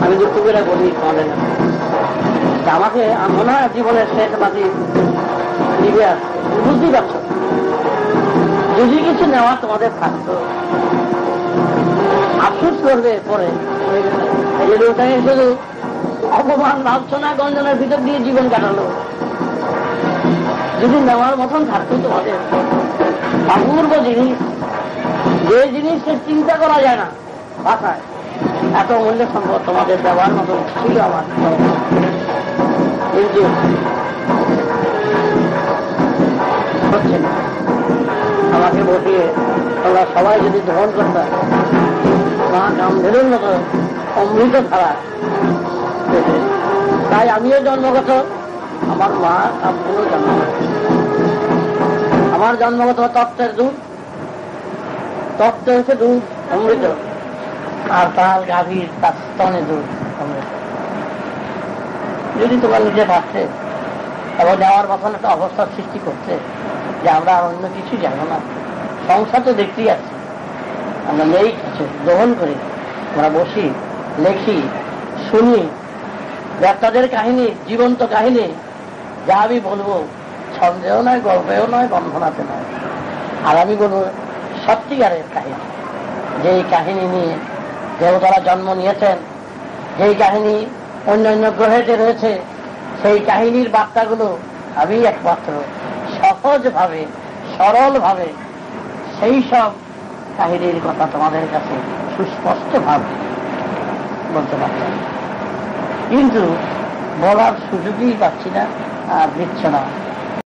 আমি দুঃখ করে বলি তোমাদের আমাকে মনে হয় জীবনের শেষ মাঝি নিবে আসছে, বুঝতেই পারছ। যদি কিছু নেওয়া তোমাদের থাকতো, আফসোস করবে পরে ওটাকে শুধু অপমান লাঞ্ছনা গঞ্জনের ভিতর দিয়ে জীবন কাটালো। যদি নেওয়ার মতন থাকতো তোমাদের অপূর্ব জিনিস, যে জিনিসকে চিন্তা করা যায় না ভাষায়, এত মূল্য সম্পদ তোমাদের দেওয়ার মতন ছিল আমার। কিন্তু হচ্ছে না। আমাকে বসিয়ে তোমরা সবাই যদি গ্রহণ করতাম, মা গাম্ভীরের মতো অমৃত ছাড়া। তাই আমিও জন্মগত, আমার মা কামপুরও জন্মগত। আমার জন্মগত তত্ত্বের দুধ, তত্ত্ব হচ্ছে দুধ অমৃত, আর তার গাভীর তার স্তনে দুধ অমৃত। যদি তোমার নিজে পাচ্ছে এবং যাওয়ার মতন একটা অবস্থার সৃষ্টি করছে যে আমরা আর অন্য কিছু জানো না, সংসার তো দেখতেই আছে, আমরা নেই কিছু গ্রহণ করি, আমরা বসি, লেখি, শুনি ব্যক্তাদের কাহিনী, জীবন্ত কাহিনী, যা আমি বলবো ছন্দেও নয়, গল্পেও নয়, বন্ধনাতে নয়। আর আমি বলবো সত্যিকারের কাহিনী, যেই কাহিনী নিয়ে দেবতারা জন্ম নিয়েছেন, যেই কাহিনী অন্যান্য গ্রহেতে রয়েছে, সেই কাহিনীর বার্তাগুলো আমি একমাত্র সহজভাবে, সরলভাবে সেই সব কাহিনীর কথা তোমাদের কাছে সুস্পষ্টভাবে বলতে পারছি, কিন্তু বলার সুযোগই পাচ্ছি না, আর দিচ্ছ না।